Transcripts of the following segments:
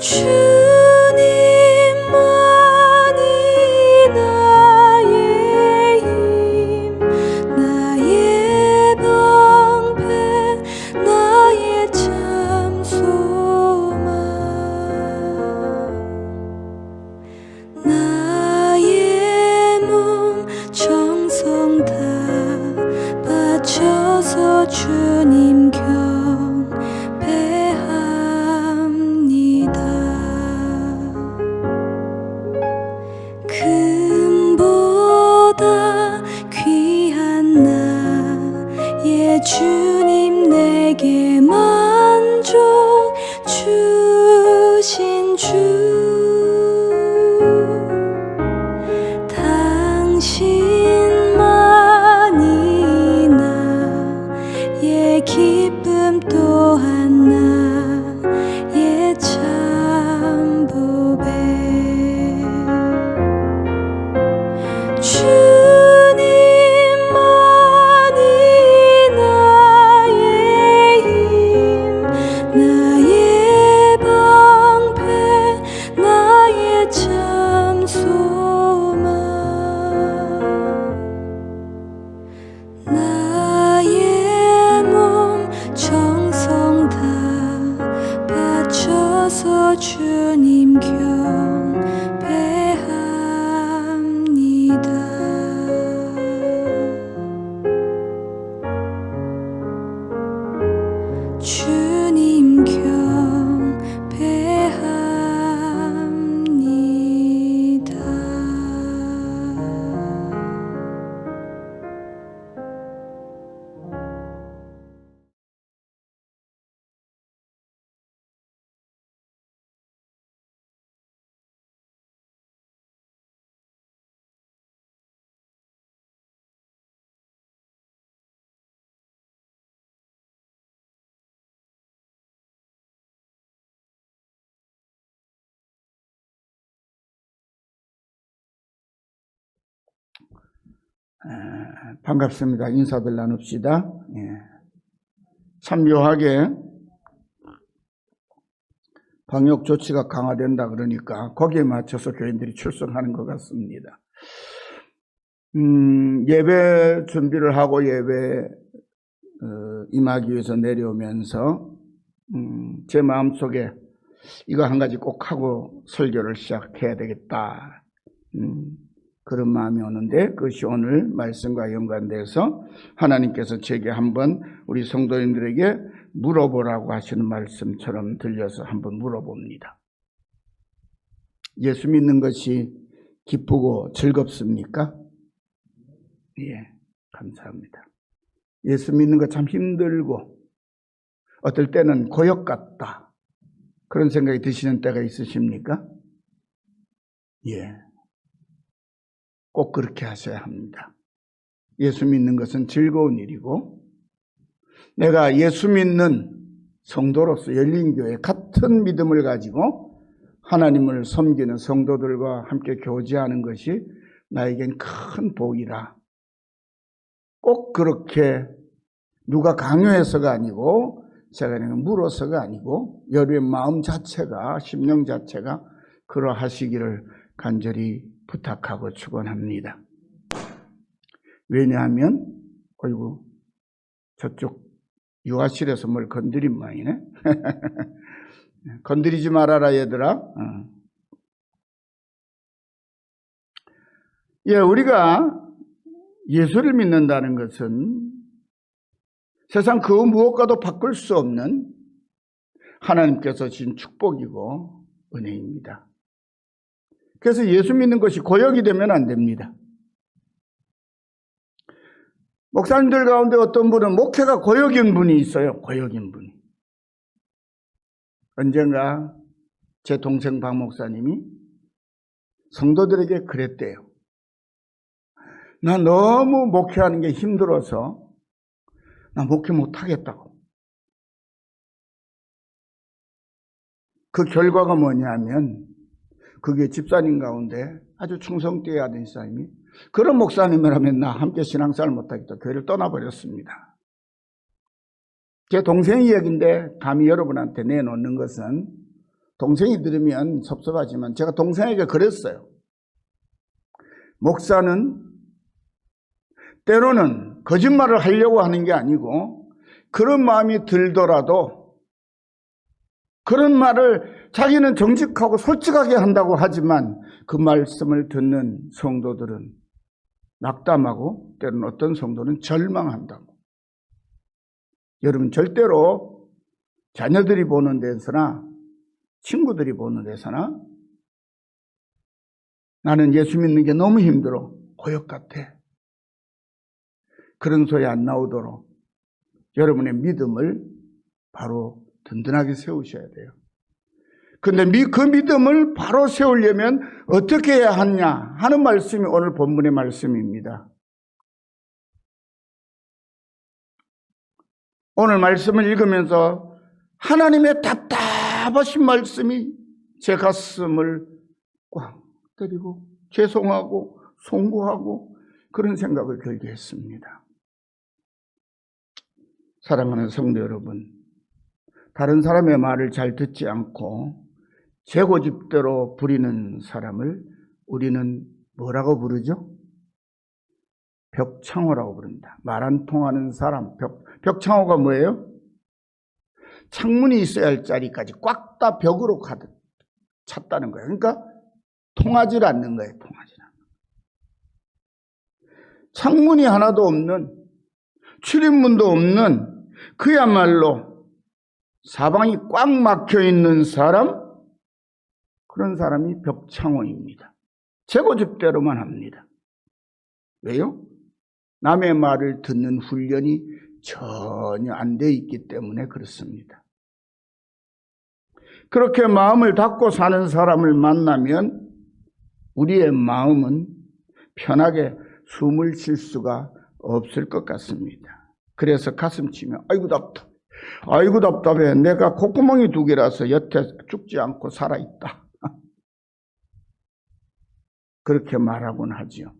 주님만이 나의 힘, 나의 방패, 나의 참 소망. 나의 몸 정성 다 바쳐서 주님 경배합니다. 금보다 귀한 나의 주님, 내게 만족 주신 주, 당신만이 나의 기쁨, 또한 나의 참 보배. 주님만이 나의 힘, 나의 방패, 나의 참 소망. 나의 몸 정성 다 바쳐서 주님 경배합니다. 주님 경배합니다. 반갑습니다. 인사들 나눕시다. 참 묘하게 방역 조치가 강화된다 그러니까 거기에 맞춰서 교인들이 출석하는 것 같습니다. 예배 준비를 하고 예배 임하기 위해서 내려오면서 제 마음속에 이거 한 가지 꼭 하고 설교를 시작해야 되겠다, 그런 마음이 오는데, 그것이 오늘 말씀과 연관돼서 하나님께서 제게 한번 우리 성도님들에게 물어보라고 하시는 말씀처럼 들려서 한번 물어봅니다. 예수 믿는 것이 기쁘고 즐겁습니까? 예, 감사합니다. 예수 믿는 거 참 힘들고 어떨 때는 고역 같다, 그런 생각이 드시는 때가 있으십니까? 예, 꼭 그렇게 하셔야 합니다. 예수 믿는 것은 즐거운 일이고, 내가 예수 믿는 성도로서 열린교회 같은 믿음을 가지고 하나님을 섬기는 성도들과 함께 교제하는 것이 나에겐 큰 복이라, 꼭 그렇게 누가 강요해서가 아니고 제가 물어서가 아니고 여러분의 마음 자체가, 심령 자체가 그러하시기를 간절히 부탁하고 축원합니다. 왜냐하면 어이구, 저쪽 유아실에서 뭘 건드린 모양이네. 건드리지 말아라 얘들아. 예, 우리가 예수를 믿는다는 것은 세상 그 무엇과도 바꿀 수 없는 하나님께서 주신 축복이고 은혜입니다. 그래서 예수 믿는 것이 고역이 되면 안 됩니다. 목사님들 가운데 어떤 분은 목회가 고역인 분이 있어요. 고역인 분이. 언젠가 제 동생 박 목사님이 성도들에게 그랬대요. 나 너무 목회하는 게 힘들어서 나 목회 못하겠다고. 그 결과가 뭐냐면, 그게 집사님 가운데 아주 충성되어야 하는 집사님이 그런 목사님이라면 나 함께 신앙생활 못하겠다, 교회를 떠나버렸습니다. 제 동생 이야기인데 감히 여러분한테 내놓는 것은 동생이 들으면 섭섭하지만 제가 동생에게 그랬어요. 목사는 때로는 거짓말을 하려고 하는 게 아니고 그런 마음이 들더라도 그런 말을 자기는 정직하고 솔직하게 한다고 하지만 그 말씀을 듣는 성도들은 낙담하고 때로는 어떤 성도는 절망한다고. 여러분 절대로 자녀들이 보는 데서나 친구들이 보는 데서나 나는 예수 믿는 게 너무 힘들어. 고역 같아. 그런 소리 안 나오도록 여러분의 믿음을 바로 든든하게 세우셔야 돼요. 그런데 그 믿음을 바로 세우려면 어떻게 해야 하냐 하는 말씀이 오늘 본문의 말씀입니다. 오늘 말씀을 읽으면서 하나님의 답답하신 말씀이 제 가슴을 꽉 때리고 죄송하고 송구하고 그런 생각을 들게 했습니다. 사랑하는 성도 여러분, 다른 사람의 말을 잘 듣지 않고 제 고집대로 부리는 사람을 우리는 뭐라고 부르죠? 벽창호라고 부릅니다. 말 안 통하는 사람, 벽창호가 뭐예요? 창문이 있어야 할 자리까지 꽉 다 벽으로 가득 찼다는 거예요. 그러니까 통하지 않는 거예요. 통하지 않는. 창문이 하나도 없는, 출입문도 없는 그야말로 사방이 꽉 막혀 있는 사람, 그런 사람이 벽창호입니다. 제 고집대로만 합니다. 왜요? 남의 말을 듣는 훈련이 전혀 안 돼 있기 때문에 그렇습니다. 그렇게 마음을 닫고 사는 사람을 만나면 우리의 마음은 편하게 숨을 쉴 수가 없을 것 같습니다. 그래서 가슴 치며 아이고 답답해. 아이고 답답해. 내가 콧구멍이 2개라서 여태 죽지 않고 살아있다. 그렇게 말하곤 하지요.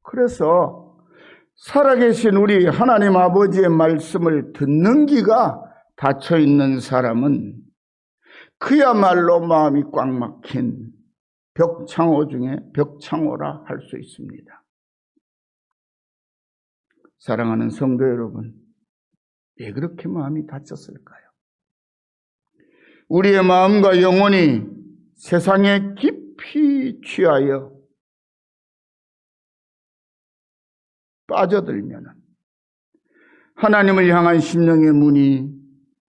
그래서 살아계신 우리 하나님 아버지의 말씀을 듣는 귀가 닫혀있는 사람은 그야말로 마음이 꽉 막힌 벽창호 중에 벽창호라 할 수 있습니다. 사랑하는 성도 여러분, 왜 그렇게 마음이 닫혔을까요? 우리의 마음과 영혼이 세상에 깊이 취하여 빠져들면 하나님을 향한 심령의 문이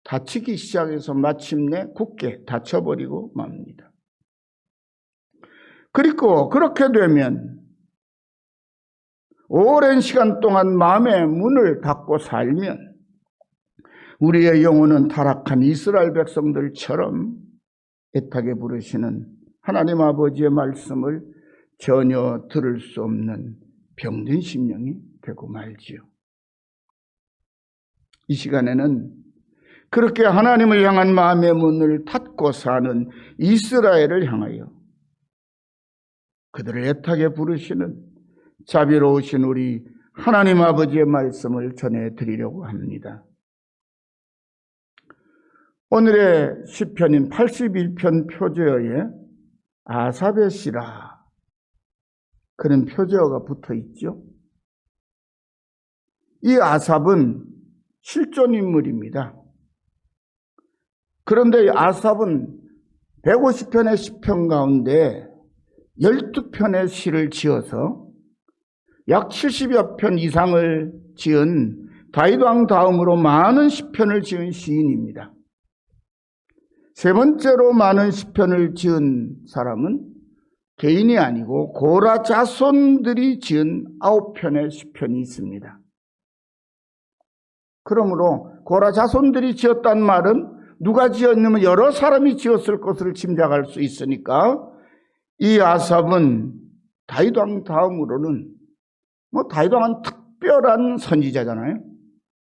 닫히기 시작해서 마침내 굳게 닫혀버리고 맙니다. 그리고 그렇게 되면 오랜 시간 동안 마음의 문을 닫고 살면 우리의 영혼은 타락한 이스라엘 백성들처럼 애타게 부르시는 하나님 아버지의 말씀을 전혀 들을 수 없는 병든 심령이 되고 말지요. 이 시간에는 그렇게 하나님을 향한 마음의 문을 닫고 사는 이스라엘을 향하여 그들을 애타게 부르시는 자비로우신 우리 하나님 아버지의 말씀을 전해드리려고 합니다. 오늘의 시편인 81편 표제어에 아삽의 시라 그런 표제어가 붙어 있죠. 이 아삽은 실존 인물입니다. 그런데 아삽은 150편의 시편 가운데 12편의 시를 지어서 약 70여 편 이상을 지은 다윗 왕 다음으로 많은 시편을 지은 시인입니다. 세 번째로 많은 시편을 지은 사람은 개인이 아니고 고라 자손들이 지은 9편의 시편이 있습니다. 그러므로 고라 자손들이 지었단 말은 누가 지었냐면 여러 사람이 지었을 것을 짐작할 수 있으니까 이 아삽은 다윗 왕 다음으로는 다윗 왕은 특별한 선지자잖아요.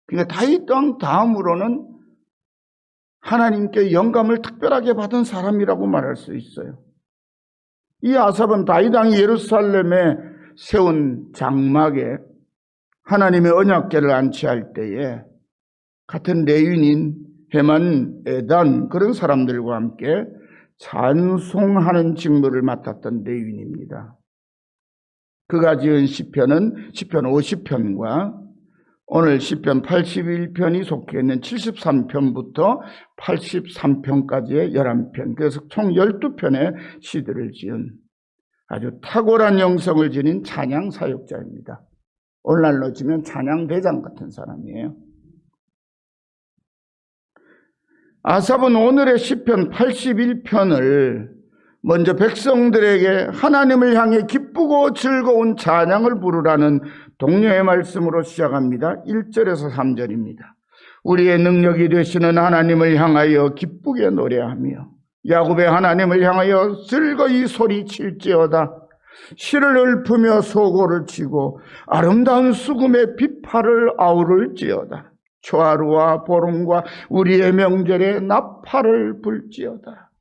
그러니까 다윗 왕 다음으로는 하나님께 영감을 특별하게 받은 사람이라고 말할 수 있어요. 이 아삽은 다윗 왕이 예루살렘에 세운 장막에 하나님의 언약궤를 안치할 때에 같은 레위인 헤만, 에단 그런 사람들과 함께 찬송하는 직무를 맡았던 레위인입니다. 그가 지은 시편은 시편 50편과 오늘 시편 81편이 속해 있는 73편부터 83편까지의 11편, 그래서 총 12편의 시들을 지은 아주 탁월한 영성을 지닌 찬양 사역자입니다. 오늘날로 치면 찬양 대장 같은 사람이에요. 아삽은 오늘의 시편 81편을 먼저 백성들에게 하나님을 향해 기쁘고 즐거운 찬양을 부르라는 동료의 말씀으로 시작합니다. 1절에서 3절입니다. 우리의 능력이 되시는 하나님을 향하여 기쁘게 노래하며 야곱의 하나님을 향하여 즐거이 소리칠지어다. 실을 읊으며 소고를 치고 아름다운 수금의 비파를 아우를지어다. 초하루와 보름과 우리의 명절에 나팔을 불지어다.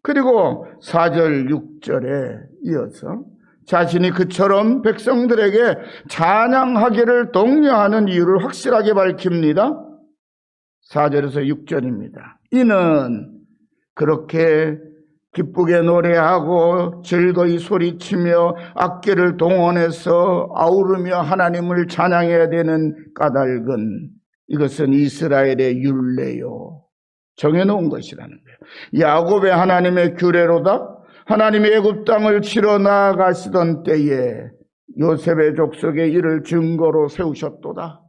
그리고 4절 6절에 이어서 자신이 그처럼 백성들에게 찬양하기를 독려하는 이유를 확실하게 밝힙니다. 4절에서 6절입니다. 이는 그렇게 기쁘게 노래하고 즐거이 소리치며 악기를 동원해서 아우르며 하나님을 찬양해야 되는 까닭은 이것은 이스라엘의 율례요, 정해놓은 것이라는 거예요. 야곱의 하나님의 규례로다. 하나님이 애굽 땅을 치러 나아가시던 때에 요셉의 족속에 이를 증거로 세우셨도다.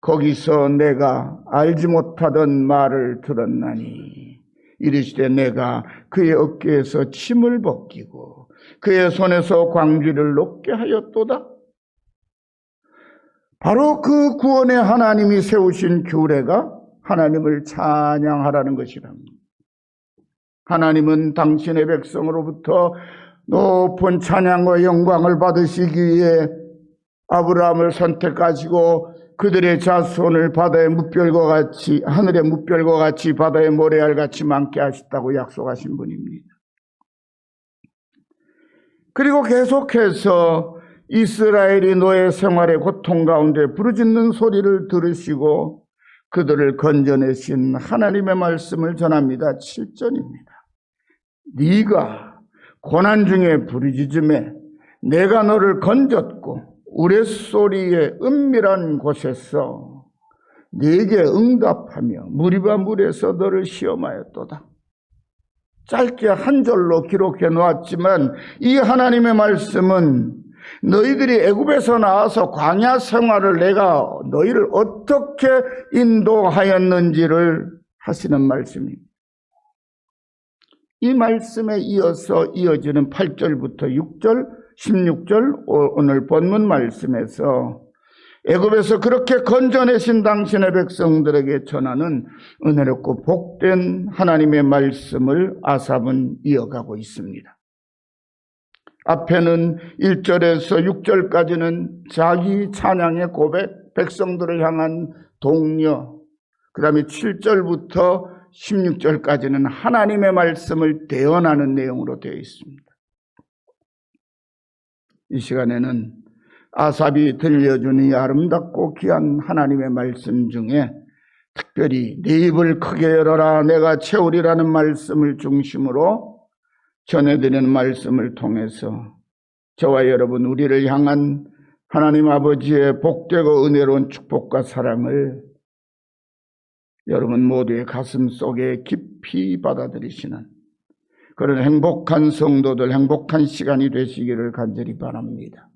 거기서 내가 알지 못하던 말을 들었나니 이르시되 내가 그의 어깨에서 침을 벗기고 그의 손에서 광쥐를 놓게 하였도다. 바로 그 구원의 하나님이 세우신 규례가 하나님을 찬양하라는 것이랍니다. 하나님은 당신의 백성으로부터 높은 찬양과 영광을 받으시기 위해 아브라함을 선택하시고 그들의 자손을 바다의 무별과 같이, 하늘의 무별과 같이 바다의 모래알 같이 많게 하셨다고 약속하신 분입니다. 그리고 계속해서 이스라엘이 노예 생활의 고통 가운데 부르짖는 소리를 들으시고 그들을 건져내신 하나님의 말씀을 전합니다. 7절입니다. 네가 고난 중에 부르짖음에 내가 너를 건졌고 우레소리의 은밀한 곳에서 네게 응답하며 무리바 물에서 너를 시험하였도다. 짧게 한 절로 기록해 놓았지만 이 하나님의 말씀은 너희들이 애굽에서 나와서 광야 생활을 내가 너희를 어떻게 인도하였는지를 하시는 말씀입니다. 이 말씀에 이어서 이어지는 8절부터 6절, 16절 오늘 본문 말씀에서 애굽에서 그렇게 건져내신 당신의 백성들에게 전하는 은혜롭고 복된 하나님의 말씀을 아삽은 이어가고 있습니다. 앞에는 1절에서 6절까지는 자기 찬양의 고백, 백성들을 향한 독려, 그 다음에 7절부터 16절까지는 하나님의 말씀을 대언하는 내용으로 되어 있습니다. 이 시간에는 아삽이 들려준 이 아름답고 귀한 하나님의 말씀 중에 특별히 네 입을 크게 열어라 내가 채우리라는 말씀을 중심으로 전해드리는 말씀을 통해서 저와 여러분 우리를 향한 하나님 아버지의 복되고 은혜로운 축복과 사랑을 여러분 모두의 가슴 속에 깊이 받아들이시는 그런 행복한 성도들, 행복한 시간이 되시기를 간절히 바랍니다.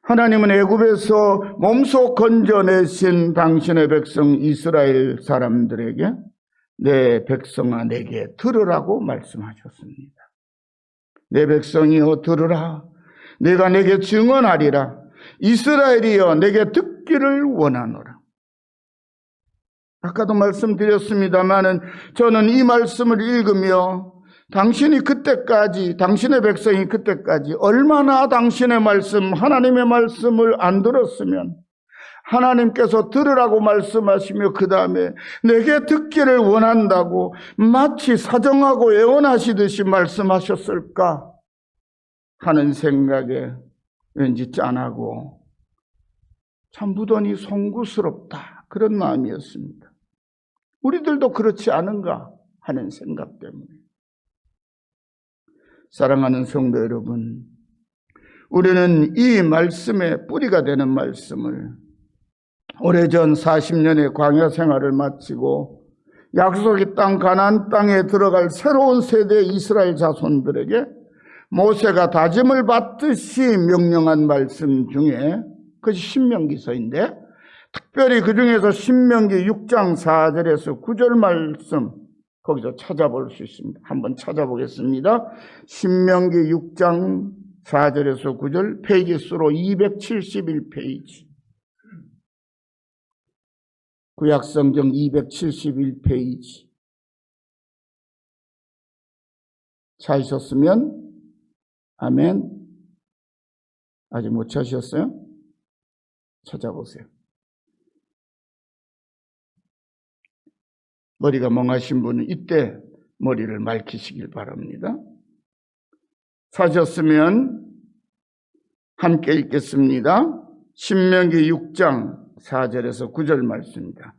하나님은 애굽에서 몸소 건져내신 당신의 백성 이스라엘 사람들에게 내 백성아 내게 들으라고 말씀하셨습니다. 내 백성이여 들으라. 내가 내게 증언하리라. 이스라엘이여 내게 듣기를 원하노라. 아까도 말씀드렸습니다마는 저는 이 말씀을 읽으며 당신이 그때까지, 당신의 백성이 그때까지 얼마나 당신의 말씀, 하나님의 말씀을 안 들었으면 하나님께서 들으라고 말씀하시며 그 다음에 내게 듣기를 원한다고 마치 사정하고 애원하시듯이 말씀하셨을까 하는 생각에 왠지 짠하고 참 무던히 송구스럽다, 그런 마음이었습니다. 우리들도 그렇지 않은가 하는 생각 때문에. 사랑하는 성도 여러분, 우리는 이 말씀의 뿌리가 되는 말씀을 오래전 40년의 광야 생활을 마치고 약속의 땅 가나안 땅에 들어갈 새로운 세대의 이스라엘 자손들에게 모세가 다짐을 받듯이 명령한 말씀 중에, 그것이 신명기서인데 특별히 그 중에서 신명기 6장 4절에서 9절 말씀, 거기서 찾아볼 수 있습니다. 한번 찾아보겠습니다. 신명기 6장 4절에서 9절, 페이지 수로 271페이지. 구약성경 271페이지. 찾으셨으면 아멘. 아직 못 찾으셨어요? 찾아보세요. 머리가 멍하신 분은 이때 머리를 맑히시길 바랍니다. 찾으셨으면 함께 읽겠습니다. 신명기 6장 4절에서 9절 말씀입니다.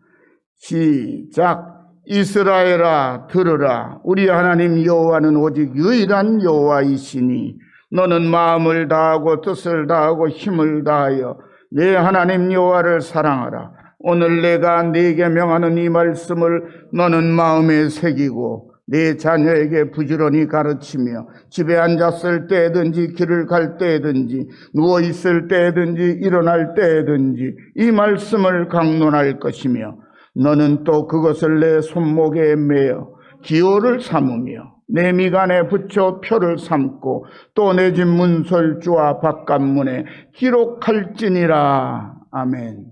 시작. 이스라엘아 들으라. 우리 하나님 여호와는 오직 유일한 여호와이시니 너는 마음을 다하고 뜻을 다하고 힘을 다하여 내 하나님 여호와를 사랑하라. 오늘 내가 네게 명하는 이 말씀을 너는 마음에 새기고 네 자녀에게 부지런히 가르치며 집에 앉았을 때든지 길을 갈 때든지 누워있을 때든지 일어날 때든지 이 말씀을 강론할 것이며 너는 또 그것을 내 손목에 매어 기호를 삼으며 내 미간에 붙여 표를 삼고 또 내 집 문설주와 바깥문에 기록할지니라. 아멘.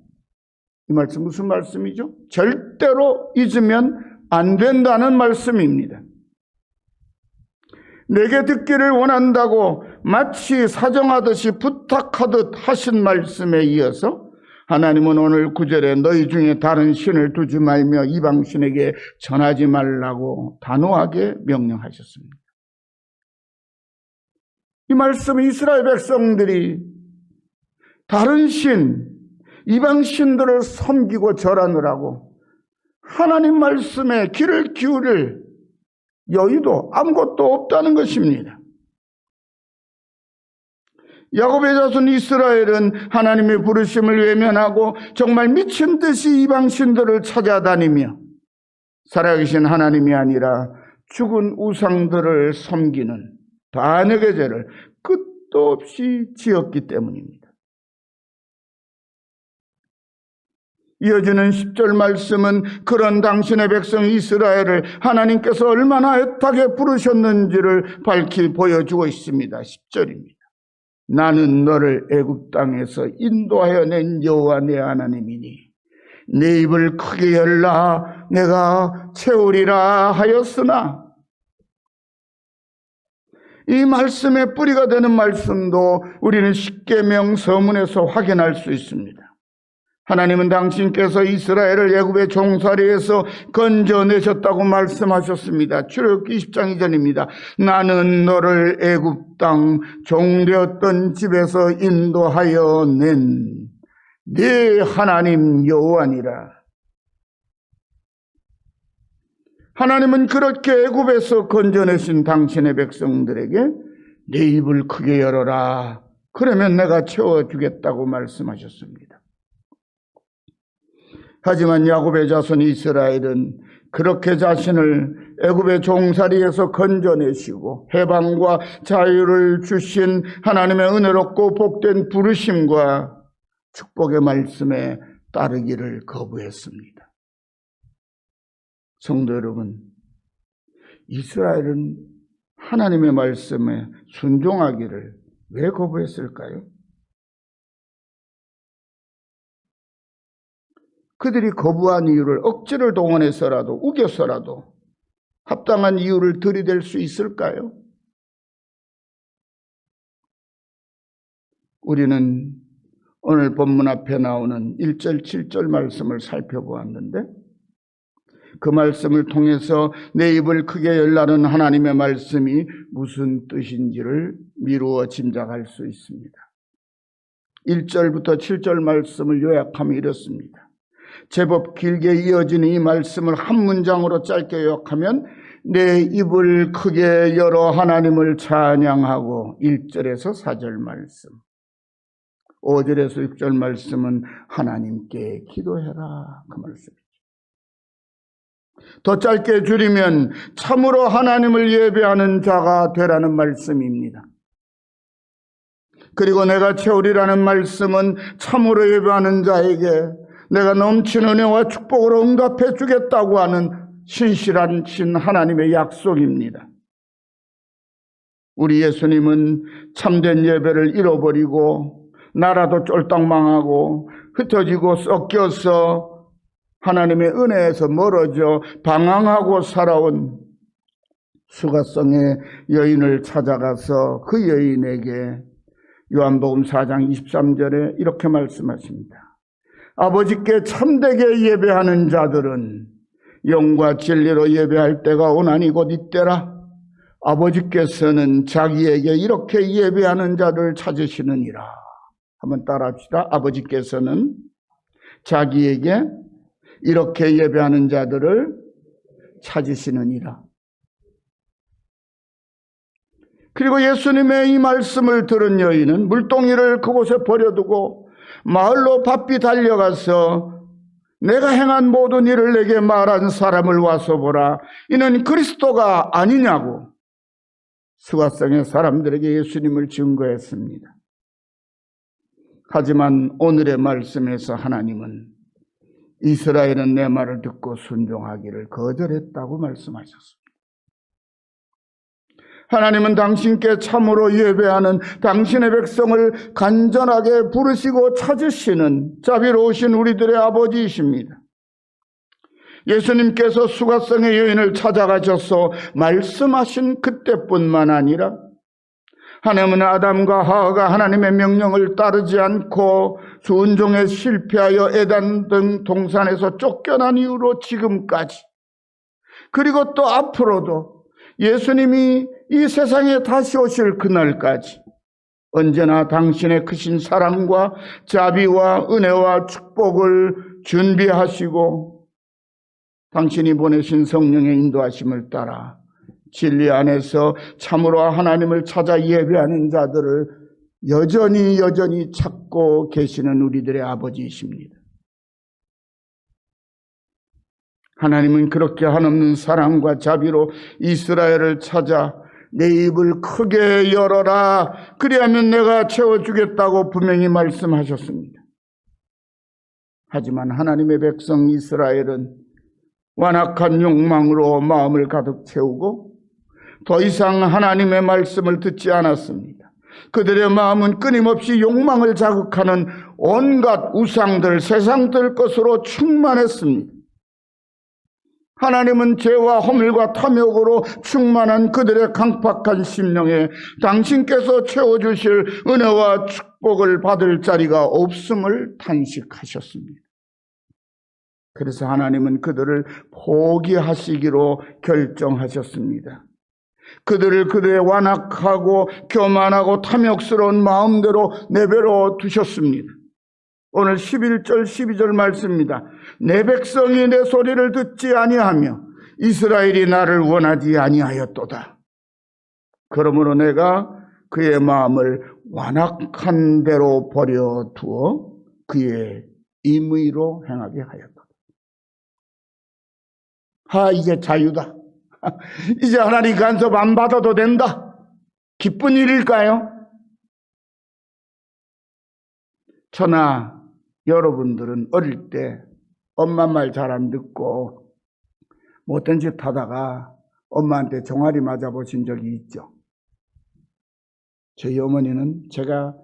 이 말씀 무슨 말씀이죠? 절대로 잊으면 안 된다는 말씀입니다. 내게 듣기를 원한다고 마치 사정하듯이 부탁하듯 하신 말씀에 이어서 하나님은 오늘 9절에 너희 중에 다른 신을 두지 말며 이방신에게 전하지 말라고 단호하게 명령하셨습니다. 이 말씀은 이스라엘 백성들이 다른 신, 이방신들을 섬기고 절하느라고 하나님 말씀에 귀를 기울일 여유도 아무것도 없다는 것입니다. 야곱의 자손 이스라엘은 하나님의 부르심을 외면하고 정말 미친 듯이 이방신들을 찾아다니며 살아계신 하나님이 아니라 죽은 우상들을 섬기는 반역의 죄를 끝도 없이 지었기 때문입니다. 이어지는 10절 말씀은 그런 당신의 백성 이스라엘을 하나님께서 얼마나 애타게 부르셨는지를 밝히 보여주고 있습니다. 10절입니다. 나는 너를 애굽 땅에서 인도하여 낸 여호와 내 하나님이니 내 입을 크게 열라 내가 채우리라 하였으나, 이 말씀의 뿌리가 되는 말씀도 우리는 십계명 서문에서 확인할 수 있습니다. 하나님은 당신께서 이스라엘을 애굽의 종살이에서 건져내셨다고 말씀하셨습니다. 출애굽기 20장 2절입니다. 나는 너를 애굽 땅 종되었던 집에서 인도하여 낸 네 하나님 여호와니라. 하나님은 그렇게 애굽에서 건져내신 당신의 백성들에게 내 입을 크게 열어라. 그러면 내가 채워주겠다고 말씀하셨습니다. 하지만 야곱의 자손 이스라엘은 그렇게 자신을 애굽의 종살이에서 건져내시고 해방과 자유를 주신 하나님의 은혜롭고 복된 부르심과 축복의 말씀에 따르기를 거부했습니다. 성도 여러분, 이스라엘은 하나님의 말씀에 순종하기를 왜 거부했을까요? 그들이 거부한 이유를 억지를 동원해서라도 우겨서라도 합당한 이유를 들이댈 수 있을까요? 우리는 오늘 본문 앞에 나오는 1절, 7절 말씀을 살펴보았는데 그 말씀을 통해서 내 입을 크게 열라는 하나님의 말씀이 무슨 뜻인지를 미루어 짐작할 수 있습니다. 1절부터 7절 말씀을 요약하면 이렇습니다. 제법 길게 이어지는 이 말씀을 한 문장으로 짧게 요약하면 내 입을 크게 열어 하나님을 찬양하고 1절에서 4절 말씀, 5절에서 6절 말씀은 하나님께 기도해라 그 말씀이죠. 더 짧게 줄이면 참으로 하나님을 예배하는 자가 되라는 말씀입니다. 그리고 내가 채우리라는 말씀은 참으로 예배하는 자에게 내가 넘치는 은혜와 축복으로 응답해 주겠다고 하는 신실한 신 하나님의 약속입니다. 우리 예수님은 참된 예배를 잃어버리고 나라도 쫄딱 망하고 흩어지고 섞여서 하나님의 은혜에서 멀어져 방황하고 살아온 수가성의 여인을 찾아가서 그 여인에게 요한복음 4장 23절에 이렇게 말씀하십니다. 아버지께 참되게 예배하는 자들은 영과 진리로 예배할 때가 오나니 곧 이때라. 아버지께서는 자기에게 이렇게 예배하는 자를 찾으시느니라. 한번 따라합시다. 아버지께서는 자기에게 이렇게 예배하는 자들을 찾으시느니라. 그리고 예수님의 이 말씀을 들은 여인은 물동이를 그곳에 버려두고 마을로 바삐 달려가서 내가 행한 모든 일을 내게 말한 사람을 와서 보라. 이는 그리스도가 아니냐고 수가성의 사람들에게 예수님을 증거했습니다. 하지만 오늘의 말씀에서 하나님은 이스라엘은 내 말을 듣고 순종하기를 거절했다고 말씀하셨습니다. 하나님은 당신께 참으로 예배하는 당신의 백성을 간절하게 부르시고 찾으시는 자비로우신 우리들의 아버지이십니다. 예수님께서 수가성의 여인을 찾아가셔서 말씀하신 그때뿐만 아니라 하나님은 아담과 하와가 하나님의 명령을 따르지 않고 순종에 실패하여 에덴 등 동산에서 쫓겨난 이후로 지금까지, 그리고 또 앞으로도 예수님이 이 세상에 다시 오실 그날까지 언제나 당신의 크신 사랑과 자비와 은혜와 축복을 준비하시고 당신이 보내신 성령의 인도하심을 따라 진리 안에서 참으로 하나님을 찾아 예배하는 자들을 여전히 찾고 계시는 우리들의 아버지이십니다. 하나님은 그렇게 한없는 사랑과 자비로 이스라엘을 찾아 내 입을 크게 열어라. 그리하면 내가 채워주겠다고 분명히 말씀하셨습니다. 하지만 하나님의 백성 이스라엘은 완악한 욕망으로 마음을 가득 채우고 더 이상 하나님의 말씀을 듣지 않았습니다. 그들의 마음은 끊임없이 욕망을 자극하는 온갖 우상들, 세상들 것으로 충만했습니다. 하나님은 죄와 허물과 탐욕으로 충만한 그들의 강팍한 심령에 당신께서 채워주실 은혜와 축복을 받을 자리가 없음을 탄식하셨습니다. 그래서 하나님은 그들을 포기하시기로 결정하셨습니다. 그들의 완악하고 교만하고 탐욕스러운 마음대로 내버려 두셨습니다. 오늘 11절 12절 말씀입니다. 내 백성이 내 소리를 듣지 아니하며 이스라엘이 나를 원하지 아니하였도다. 그러므로 내가 그의 마음을 완악한 대로 버려두어 그의 임의로 행하게 하였다. 이제 자유다. 이제 하나님 간섭 안 받아도 된다. 기쁜 일일까요? 저나 여러분들은 어릴 때 엄마 말 잘 안 듣고 못된 짓 하다가 엄마한테 종아리 맞아보신 적이 있죠. 저희 어머니는 제가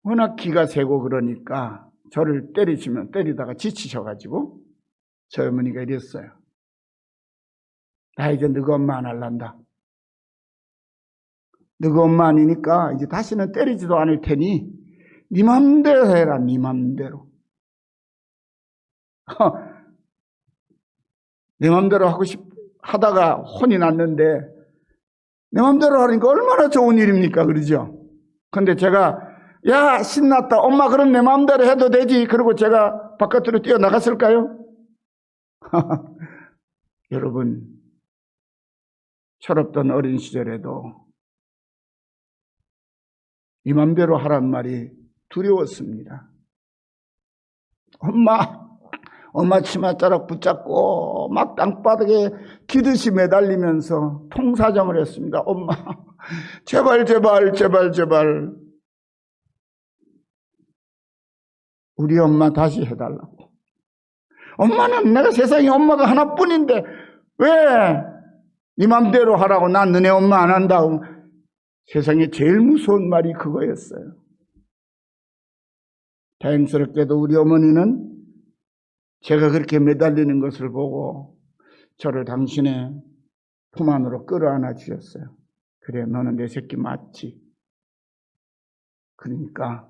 워낙 기가 세고 그러니까 저를 때리다가 지치셔가지고 저희 어머니가 이랬어요. 나 이제 너희 엄마 안 할란다. 너희 엄마 아니니까 이제 다시는 때리지도 않을 테니 네 맘대로 해라. 네 맘대로. 내 맘대로 하다가 혼이 났는데 내 맘대로 하니까 얼마나 좋은 일입니까? 그러죠? 근데 제가 야, 신났다. 엄마 그럼 내 마음대로 해도 되지. 그리고 제가 바깥으로 뛰어나갔을까요? 여러분, 철없던 어린 시절에도 이 맘대로 하란 말이 두려웠습니다. 엄마 치맛자락 붙잡고 막 땅바닥에 기듯이 매달리면서 통사정을 했습니다. 엄마, 제발 우리 엄마 다시 해달라고. 엄마는 내가 세상에 엄마가 하나뿐인데 왜 네 맘대로 하라고, 난 너네 엄마 안 한다고. 세상에 제일 무서운 말이 그거였어요. 다행스럽게도 우리 어머니는 제가 그렇게 매달리는 것을 보고 저를 당신의 품 안으로 끌어안아 주셨어요. 그래, 너는 내 새끼 맞지? 그러니까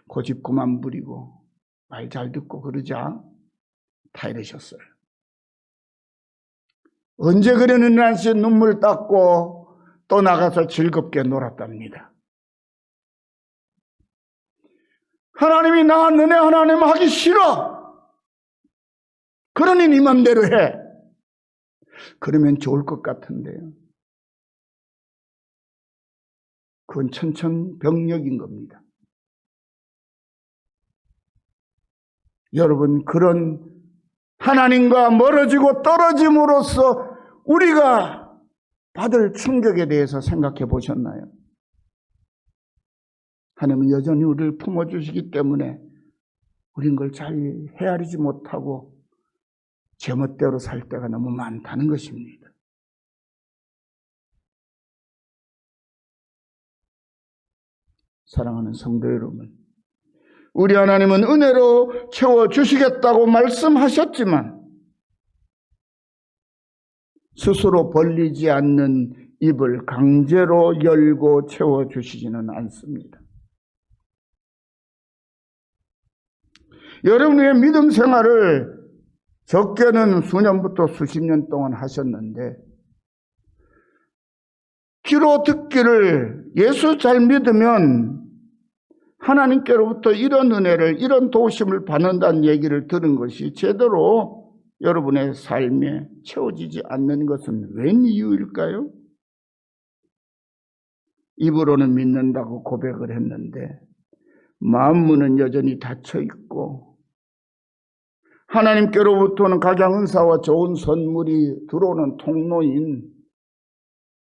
고집 그만 부리고 말 잘 듣고 그러자, 다 이러셨어요. 언제 그러는 날씨 눈물 닦고 또 나가서 즐겁게 놀았답니다. 하나님이 나 너네 하나님 하기 싫어. 그러니 네 맘대로 해. 그러면 좋을 것 같은데요. 그건 천천병력인 겁니다. 여러분, 그런 하나님과 멀어지고 떨어짐으로써 우리가 받을 충격에 대해서 생각해 보셨나요? 하나님은 여전히 우리를 품어주시기 때문에 우린 그걸 잘 헤아리지 못하고 제멋대로 살 때가 너무 많다는 것입니다. 사랑하는 성도 여러분, 우리 하나님은 은혜로 채워주시겠다고 말씀하셨지만 스스로 벌리지 않는 입을 강제로 열고 채워주시지는 않습니다. 여러분의 믿음 생활을 적게는 수년부터 수십 년 동안 하셨는데 귀로 듣기를 예수 잘 믿으면 하나님께로부터 이런 은혜를, 이런 도우심을 받는다는 얘기를 들은 것이 제대로 여러분의 삶에 채워지지 않는 것은 웬 이유일까요? 입으로는 믿는다고 고백을 했는데 마음문은 여전히 닫혀 있고 하나님께로부터는 각양 은사와 좋은 선물이 들어오는 통로인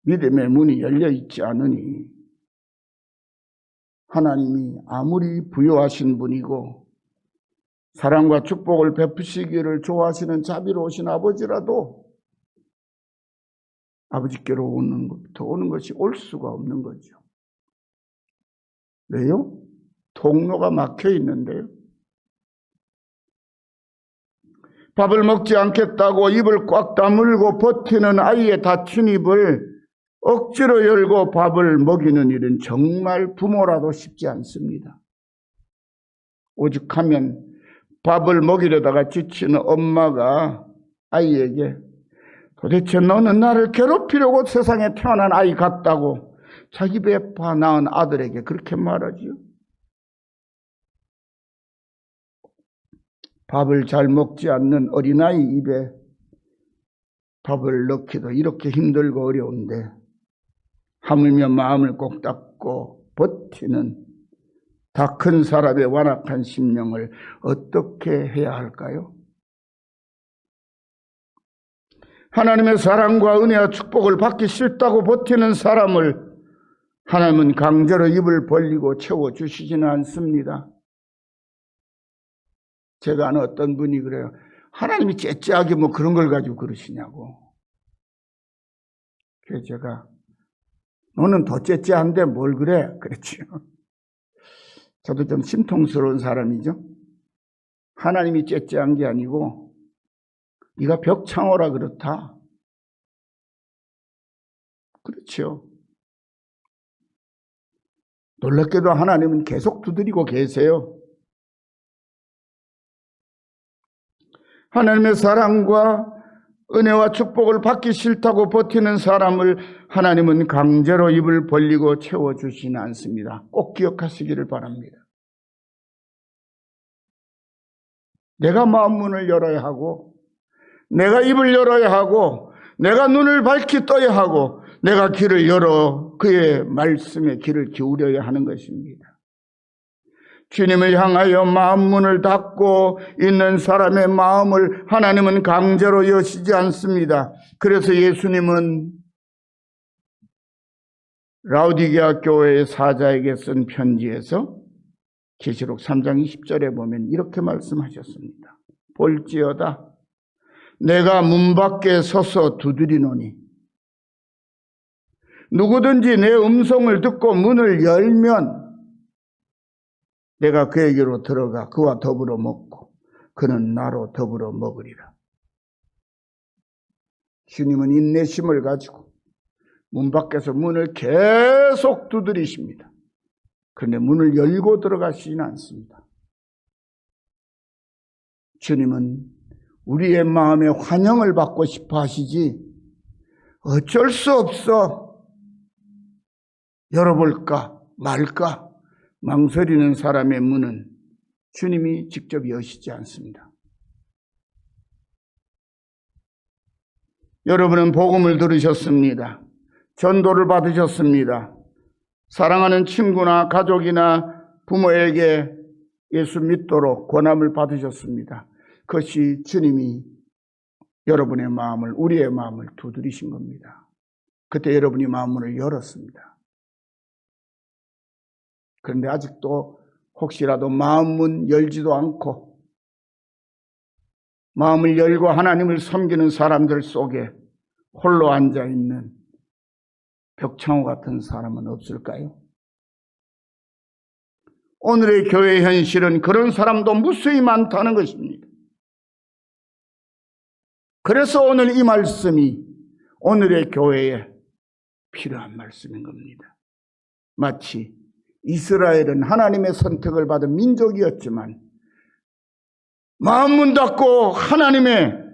믿음의 문이 열려 있지 않으니 하나님이 아무리 부유하신 분이고 사랑과 축복을 베푸시기를 좋아하시는 자비로우신 아버지라도 아버지께로 오는 것이 올 수가 없는 거죠. 왜요? 통로가 막혀 있는데요. 밥을 먹지 않겠다고 입을 꽉 다물고 버티는 아이의 닫힌 입을 억지로 열고 밥을 먹이는 일은 정말 부모라도 쉽지 않습니다. 오죽하면 밥을 먹이려다가 지치는 엄마가 아이에게 도대체 너는 나를 괴롭히려고 세상에 태어난 아이 같다고 자기 배파 낳은 아들에게 그렇게 말하지요. 밥을 잘 먹지 않는 어린아이 입에 밥을 넣기도 이렇게 힘들고 어려운데 하물며 마음을 꼭 닫고 버티는 다 큰 사람의 완악한 심령을 어떻게 해야 할까요? 하나님의 사랑과 은혜와 축복을 받기 싫다고 버티는 사람을 하나님은 강제로 입을 벌리고 채워주시지는 않습니다. 제가 아는 어떤 분이 그래요. 하나님이 째째하게 뭐 그런 걸 가지고 그러시냐고. 그래서 제가 너는 더 째째한데 뭘 그래? 그랬지요. 저도 좀 심통스러운 사람이죠. 하나님이 째째한 게 아니고 네가 벽창호라 그렇다. 그렇죠. 놀랍게도 하나님은 계속 두드리고 계세요. 하나님의 사랑과 은혜와 축복을 받기 싫다고 버티는 사람을 하나님은 강제로 입을 벌리고 채워주시는 않습니다. 꼭 기억하시기를 바랍니다. 내가 마음 문을 열어야 하고, 내가 입을 열어야 하고, 내가 눈을 밝히 떠야 하고, 내가 귀를 열어 그의 말씀에 귀를 기울여야 하는 것입니다. 주님을 향하여 마음 문을 닫고 있는 사람의 마음을 하나님은 강제로 여시지 않습니다. 그래서 예수님은 라우디게아 교회의 사자에게 쓴 편지에서 계시록 3장 20절에 보면 이렇게 말씀하셨습니다. 볼지어다 내가 문 밖에 서서 두드리노니 누구든지 내 음성을 듣고 문을 열면 내가 그에게로 들어가 그와 더불어 먹고 그는 나로 더불어 먹으리라. 주님은 인내심을 가지고 문 밖에서 문을 계속 두드리십니다. 그런데 문을 열고 들어가시지는 않습니다. 주님은 우리의 마음에 환영을 받고 싶어 하시지 어쩔 수 없어 열어볼까 말까 망설이는 사람의 문은 주님이 직접 여시지 않습니다. 여러분은 복음을 들으셨습니다. 전도를 받으셨습니다. 사랑하는 친구나 가족이나 부모에게 예수 믿도록 권함을 받으셨습니다. 그것이 주님이 여러분의 마음을, 우리의 마음을 두드리신 겁니다. 그때 여러분이 마음문을 열었습니다. 그런데 아직도 혹시라도 마음문 열지도 않고 마음을 열고 하나님을 섬기는 사람들 속에 홀로 앉아있는 벽창호 같은 사람은 없을까요? 오늘의 교회 현실은 그런 사람도 무수히 많다는 것입니다. 그래서 오늘 이 말씀이 오늘의 교회에 필요한 말씀인 겁니다. 마치 이스라엘은 하나님의 선택을 받은 민족이었지만 마음문 닫고 하나님의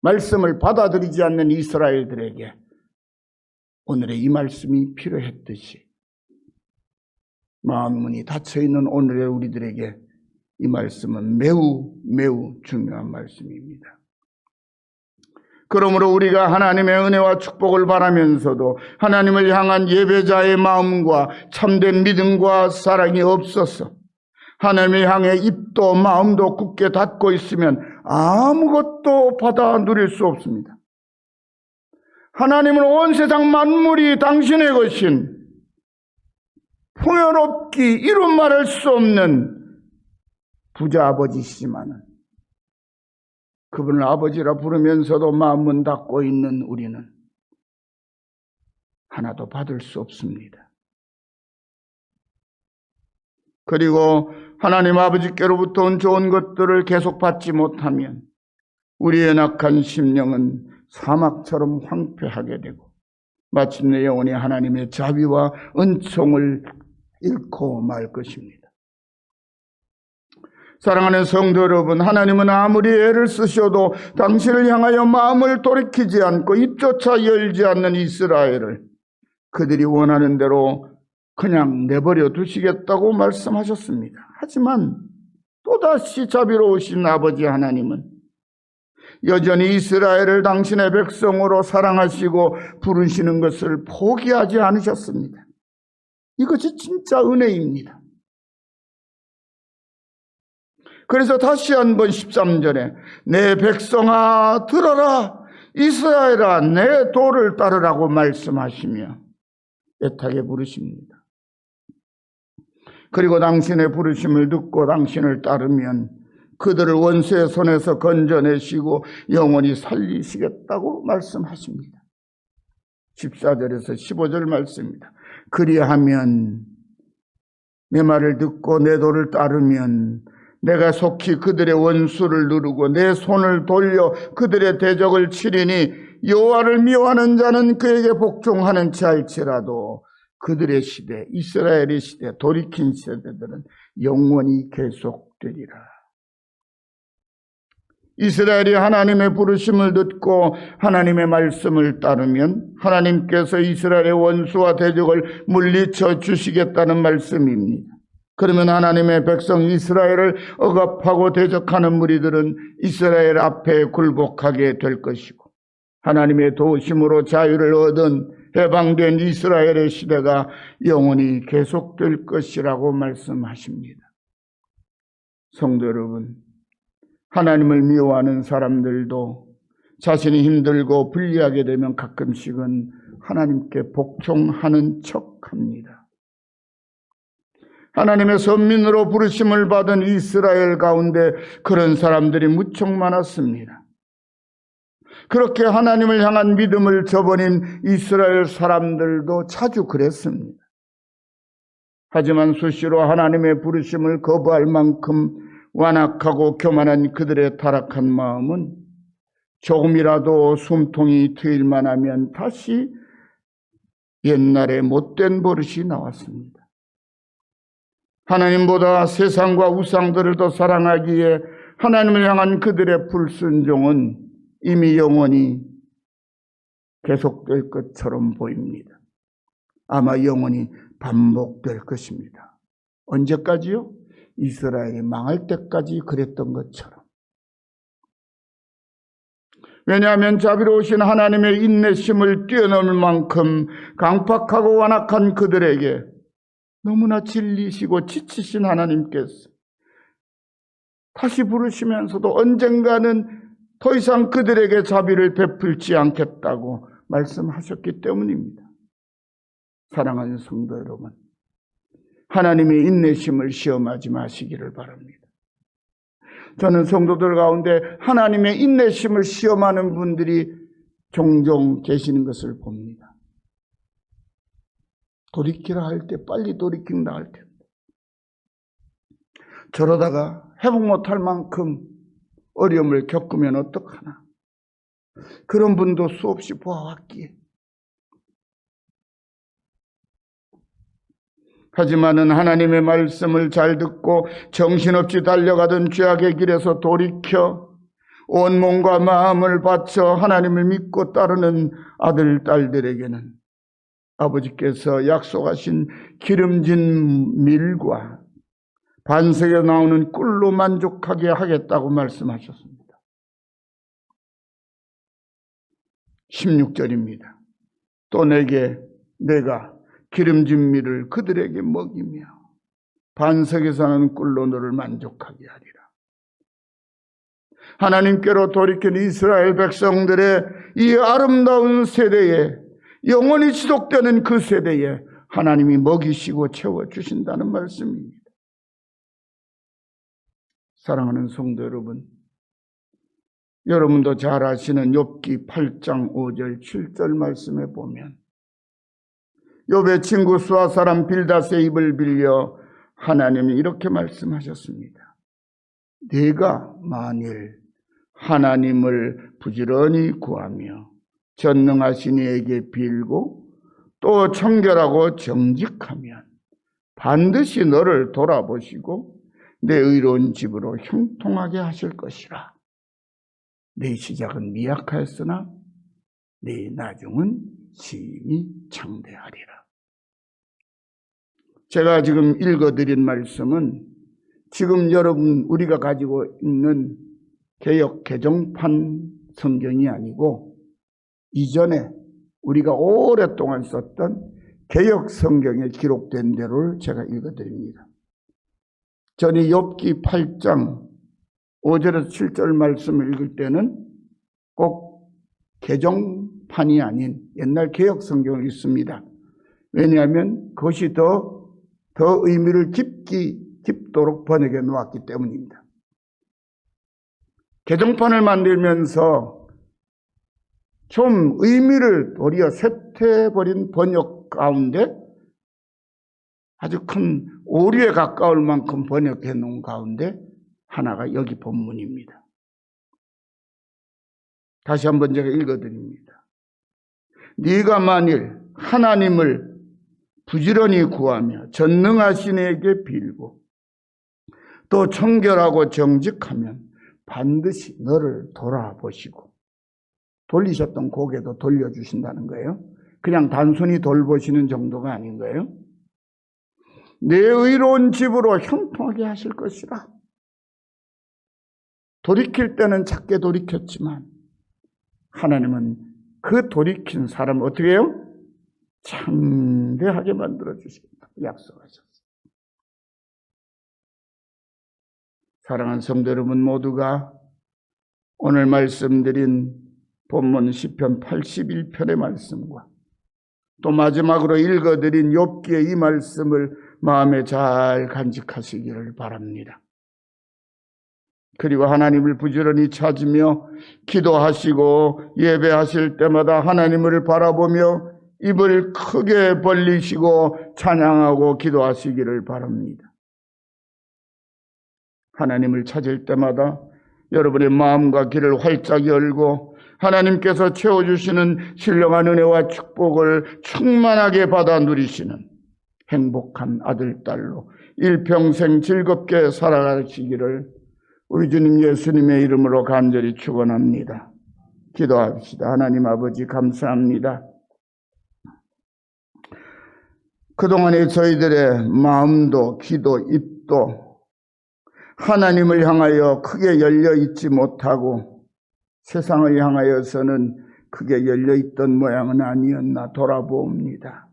말씀을 받아들이지 않는 이스라엘들에게 오늘의 이 말씀이 필요했듯이 마음문이 닫혀있는 오늘의 우리들에게 이 말씀은 매우 중요한 말씀입니다. 그러므로 우리가 하나님의 은혜와 축복을 바라면서도 하나님을 향한 예배자의 마음과 참된 믿음과 사랑이 없어서 하나님을 향해 입도 마음도 굳게 닫고 있으면 아무것도 받아 누릴 수 없습니다. 하나님은 온 세상 만물이 당신의 것인 풍요롭기 이루 말할 수 없는 부자 아버지시지만은 그분을 아버지라 부르면서도 마음문 닫고 있는 우리는 하나도 받을 수 없습니다. 그리고 하나님 아버지께로부터 온 좋은 것들을 계속 받지 못하면 우리의 낙한 심령은 사막처럼 황폐하게 되고 마침내 영원히 하나님의 자비와 은총을 잃고 말 것입니다. 사랑하는 성도 여러분, 하나님은 아무리 애를 쓰셔도 당신을 향하여 마음을 돌이키지 않고 입조차 열지 않는 이스라엘을 그들이 원하는 대로 그냥 내버려 두시겠다고 말씀하셨습니다. 하지만 또다시 자비로우신 아버지 하나님은 여전히 이스라엘을 당신의 백성으로 사랑하시고 부르시는 것을 포기하지 않으셨습니다. 이것이 진짜 은혜입니다. 그래서 다시 한번 13절에 내 백성아 들어라 이스라엘아 내 도를 따르라고 말씀하시며 애타게 부르십니다. 그리고 당신의 부르심을 듣고 당신을 따르면 그들을 원수의 손에서 건져내시고 영원히 살리시겠다고 말씀하십니다. 14절에서 15절 말씀입니다. 그리하면 내 말을 듣고 내 도를 따르면 내가 속히 그들의 원수를 누르고 내 손을 돌려 그들의 대적을 치리니 여호와를 미워하는 자는 그에게 복종하는 자일지라도 그들의 시대, 이스라엘의 시대, 돌이킨 세대들은 영원히 계속되리라. 이스라엘이 하나님의 부르심을 듣고 하나님의 말씀을 따르면 하나님께서 이스라엘의 원수와 대적을 물리쳐 주시겠다는 말씀입니다. 그러면 하나님의 백성 이스라엘을 억압하고 대적하는 무리들은 이스라엘 앞에 굴복하게 될 것이고, 하나님의 도우심으로 자유를 얻은 해방된 이스라엘의 시대가 영원히 계속될 것이라고 말씀하십니다. 성도 여러분, 하나님을 미워하는 사람들도 자신이 힘들고 불리하게 되면 가끔씩은 하나님께 복종하는 척합니다. 하나님의 선민으로 부르심을 받은 이스라엘 가운데 그런 사람들이 무척 많았습니다. 그렇게 하나님을 향한 믿음을 저버린 이스라엘 사람들도 자주 그랬습니다. 하지만 수시로 하나님의 부르심을 거부할 만큼 완악하고 교만한 그들의 타락한 마음은 조금이라도 숨통이 트일만 하면 다시 옛날에 못된 버릇이 나왔습니다. 하나님보다 세상과 우상들을 더 사랑하기에 하나님을 향한 그들의 불순종은 이미 영원히 계속될 것처럼 보입니다. 아마 영원히 반복될 것입니다. 언제까지요? 이스라엘이 망할 때까지 그랬던 것처럼. 왜냐하면 자비로우신 하나님의 인내심을 뛰어넘을 만큼 강팍하고 완악한 그들에게 너무나 질리시고 지치신 하나님께서 다시 부르시면서도 언젠가는 더 이상 그들에게 자비를 베풀지 않겠다고 말씀하셨기 때문입니다. 사랑하는 성도 여러분, 하나님의 인내심을 시험하지 마시기를 바랍니다. 저는 성도들 가운데 하나님의 인내심을 시험하는 분들이 종종 계시는 것을 봅니다. 돌이키라 할 때 빨리 돌이킨다 할 텐데, 저러다가 회복 못할 만큼 어려움을 겪으면 어떡하나. 그런 분도 수없이 보아왔기에. 하지만은 하나님의 말씀을 잘 듣고 정신없이 달려가던 죄악의 길에서 돌이켜 온 몸과 마음을 바쳐 하나님을 믿고 따르는 아들, 딸들에게는 아버지께서 약속하신 기름진 밀과 반석에 나오는 꿀로 만족하게 하겠다고 말씀하셨습니다. 16절입니다. 또 내가 기름진 밀을 그들에게 먹이며 반석에서 나는 꿀로 너를 만족하게 하리라. 하나님께로 돌이킨 이스라엘 백성들의 이 아름다운 세대에, 영원히 지속되는 그 세대에 하나님이 먹이시고 채워주신다는 말씀입니다. 사랑하는 성도 여러분, 여러분도 잘 아시는 욥기 8장 5절 7절 말씀에 보면 욥의 친구 수아 사람 빌닷의 입을 빌려 하나님이 이렇게 말씀하셨습니다. 네가 만일 하나님을 부지런히 구하며 전능하신 이에게 빌고 또 청결하고 정직하면 반드시 너를 돌아보시고 내 의로운 집으로 형통하게 하실 것이라. 내 시작은 미약하였으나 내 나중은 심히 창대하리라. 제가 지금 읽어드린 말씀은 지금 여러분 우리가 가지고 있는 개역 개정판 성경이 아니고 이전에 우리가 오랫동안 썼던 개역 성경에 기록된 대로를 제가 읽어드립니다. 저는 욥기 8장 5절에서 7절 말씀을 읽을 때는 꼭 개정판이 아닌 옛날 개역 성경을 읽습니다. 왜냐하면 그것이 더 의미를 깊도록 번역해 놓았기 때문입니다. 개정판을 만들면서 좀 의미를 도리어 쇠퇴해버린 번역 가운데 아주 큰 오류에 가까울 만큼 번역해 놓은 가운데 하나가 여기 본문입니다. 다시 한번 제가 읽어드립니다. 네가 만일 하나님을 부지런히 구하며 전능하신 이에게 빌고 또 청결하고 정직하면 반드시 너를 돌아보시고 돌리셨던 고개도 돌려주신다는 거예요. 그냥 단순히 돌보시는 정도가 아닌 거예요. 내 의로운 집으로 형통하게 하실 것이라. 돌이킬 때는 작게 돌이켰지만 하나님은 그 돌이킨 사람 어떻게 해요? 창대하게 만들어주시겠다 약속하셨어요. 사랑하는 성도 여러분 모두가 오늘 말씀드린 본문 시편 81편의 말씀과 또 마지막으로 읽어드린 욥기의 이 말씀을 마음에 잘 간직하시기를 바랍니다. 그리고 하나님을 부지런히 찾으며 기도하시고 예배하실 때마다 하나님을 바라보며 입을 크게 벌리시고 찬양하고 기도하시기를 바랍니다. 하나님을 찾을 때마다 여러분의 마음과 귀를 활짝 열고 하나님께서 채워주시는 신령한 은혜와 축복을 충만하게 받아 누리시는 행복한 아들, 딸로 일평생 즐겁게 살아가시기를 우리 주님 예수님의 이름으로 간절히 축원합니다. 기도합시다. 하나님 아버지 감사합니다. 그동안에 저희들의 마음도 귀도 입도 하나님을 향하여 크게 열려 있지 못하고 세상을 향하여서는 크게 열려 있던 모양은 아니었나 돌아봅니다.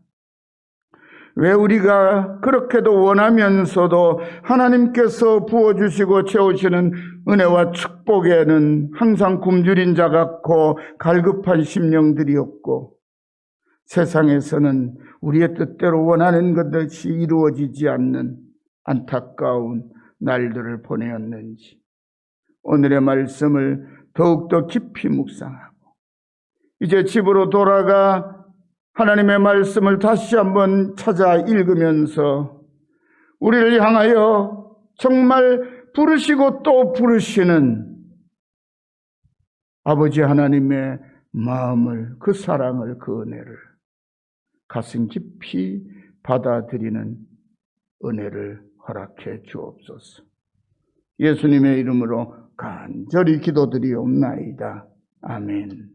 왜 우리가 그렇게도 원하면서도 하나님께서 부어주시고 채우시는 은혜와 축복에는 항상 굶주린 자 같고 갈급한 심령들이었고 세상에서는 우리의 뜻대로 원하는 것이 이루어지지 않는 안타까운 날들을 보내었는지 오늘의 말씀을 더욱더 깊이 묵상하고 이제 집으로 돌아가 하나님의 말씀을 다시 한번 찾아 읽으면서 우리를 향하여 정말 부르시고 또 부르시는 아버지 하나님의 마음을, 그 사랑을, 그 은혜를 가슴 깊이 받아들이는 은혜를 허락해 주옵소서. 예수님의 이름으로 간절히 기도드리옵나이다. 아멘.